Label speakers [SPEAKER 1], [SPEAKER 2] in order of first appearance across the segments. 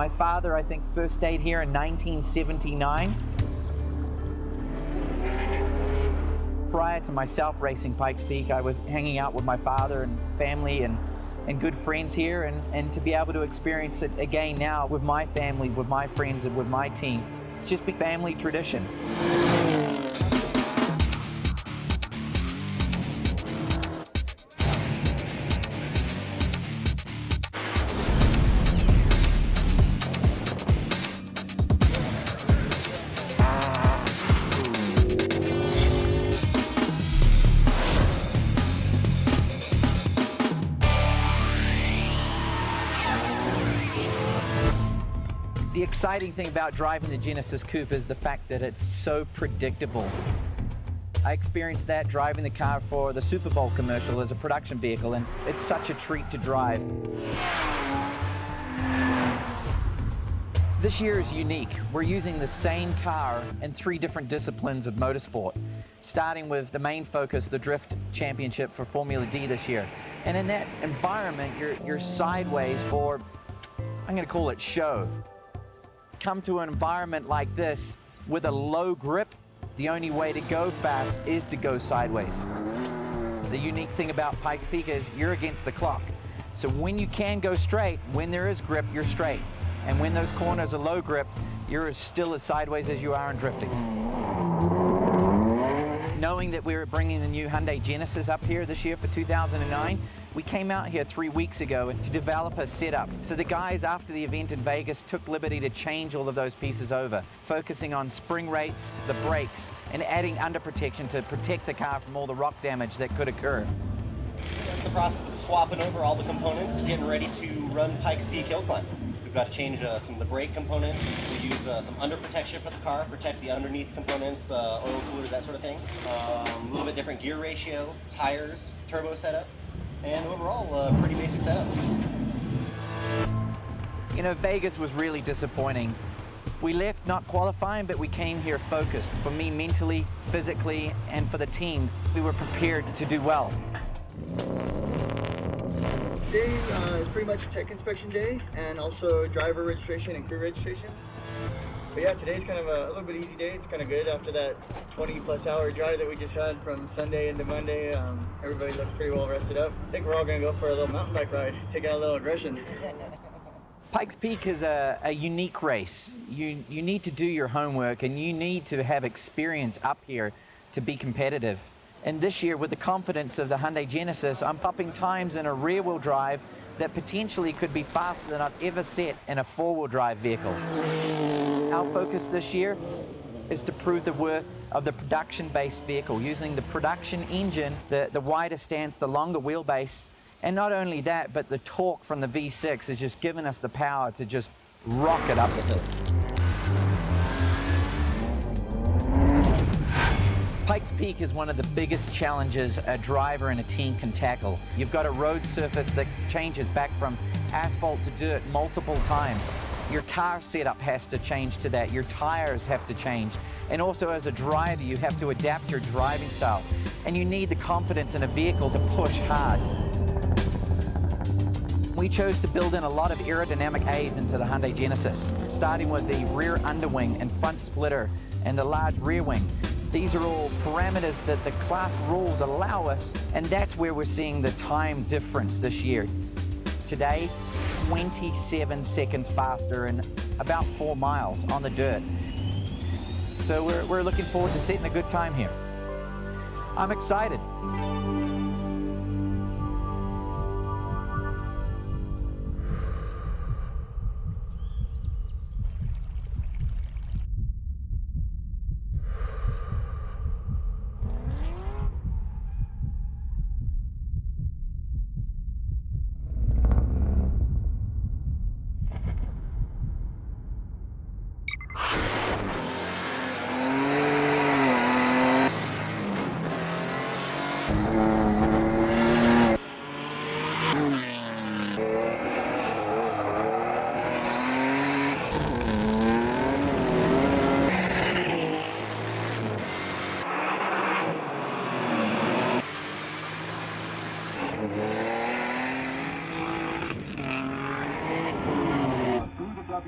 [SPEAKER 1] My father, I think, first stayed here in 1979. Prior to myself racing Pikes Peak, I was hanging out with my father and family and good friends here, and to be able to experience it again now with my family, with my friends, and with my team, it's just been family tradition. The exciting thing about driving the Genesis Coupe is the fact that it's so predictable. I experienced that driving the car for the Super Bowl commercial as a production vehicle, and it's such a treat to drive. This year is unique. We're using the same car in 3 different disciplines of motorsport, starting with the main focus, the Drift Championship for Formula D this year. And in that environment, you're sideways for, I'm gonna call it show. Come to an environment like this with a low grip, the only way to go fast is to go sideways. The unique thing about Pikes Peak is you're against the clock. So when you can go straight, when there is grip, you're straight. And when those corners are low grip, you're still as sideways as you are in drifting. Knowing that we were bringing the new Hyundai Genesis up here this year for 2009, we came out here 3 weeks ago to develop a setup. So the guys after the event in Vegas took liberty to change all of those pieces over, focusing on spring rates, the brakes, and adding under protection to protect the car from all the rock damage that could occur.
[SPEAKER 2] The process of swapping over all the components, getting ready to run Pikes Peak hill climb. We've got to change some of the brake components. We use some under protection for the car, protect the underneath components, oil coolers, that sort of thing. A little bit different gear ratio, tires, turbo setup, and overall, pretty basic setup.
[SPEAKER 1] You know, Vegas was really disappointing. We left not qualifying, but we came here focused. For me, mentally, physically, and for the team, we were prepared to do well.
[SPEAKER 3] Today is pretty much tech inspection day and also driver registration and crew registration. But yeah, today's kind of a little bit easy day. It's kind of good after that 20+ hour drive that we just had from Sunday into Monday. Everybody looks pretty well rested up. I think we're all going to go for a little mountain bike ride, take out a little aggression.
[SPEAKER 1] Pikes Peak is a unique race. You need to do your homework and you need to have experience up here to be competitive. And this year, with the confidence of the Hyundai Genesis, I'm popping times in a rear-wheel drive that potentially could be faster than I've ever set in a 4-wheel drive vehicle. Our focus this year is to prove the worth of the production-based vehicle, using the production engine, the wider stance, the longer wheelbase, and not only that, but the torque from the V6 has just given us the power to just rocket up the hill. Pikes Peak is one of the biggest challenges a driver and a team can tackle. You've got a road surface that changes back from asphalt to dirt multiple times. Your car setup has to change to that. Your tires have to change. And also as a driver, you have to adapt your driving style. And you need the confidence in a vehicle to push hard. We chose to build in a lot of aerodynamic aids into the Hyundai Genesis, starting with the rear underwing and front splitter and the large rear wing. These are all parameters that the class rules allow us, and that's where we're seeing the time difference this year. Today, 27 seconds faster in about 4 miles on the dirt. So we're looking forward to setting a good time here. I'm excited.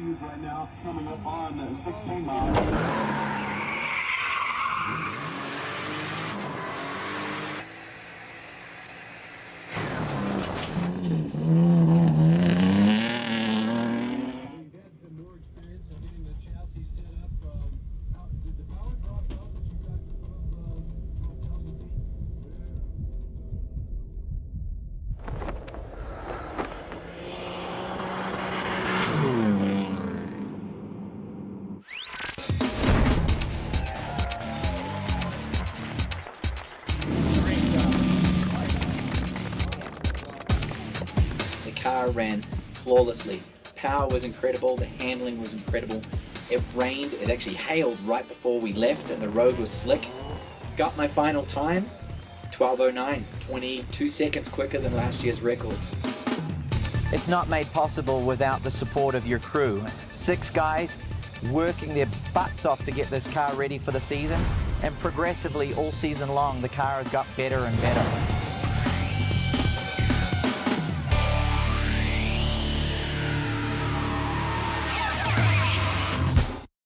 [SPEAKER 4] speeds right now, coming up on 16 miles.
[SPEAKER 5] The car ran flawlessly. Power was incredible, the handling was incredible. It rained, it actually hailed right before we left and the road was slick. Got my final time, 12:09, 22 seconds quicker than last year's record.
[SPEAKER 1] It's not made possible without the support of your crew. 6 guys working their butts off to get this car ready for the season, and progressively all season long the car has got better and better.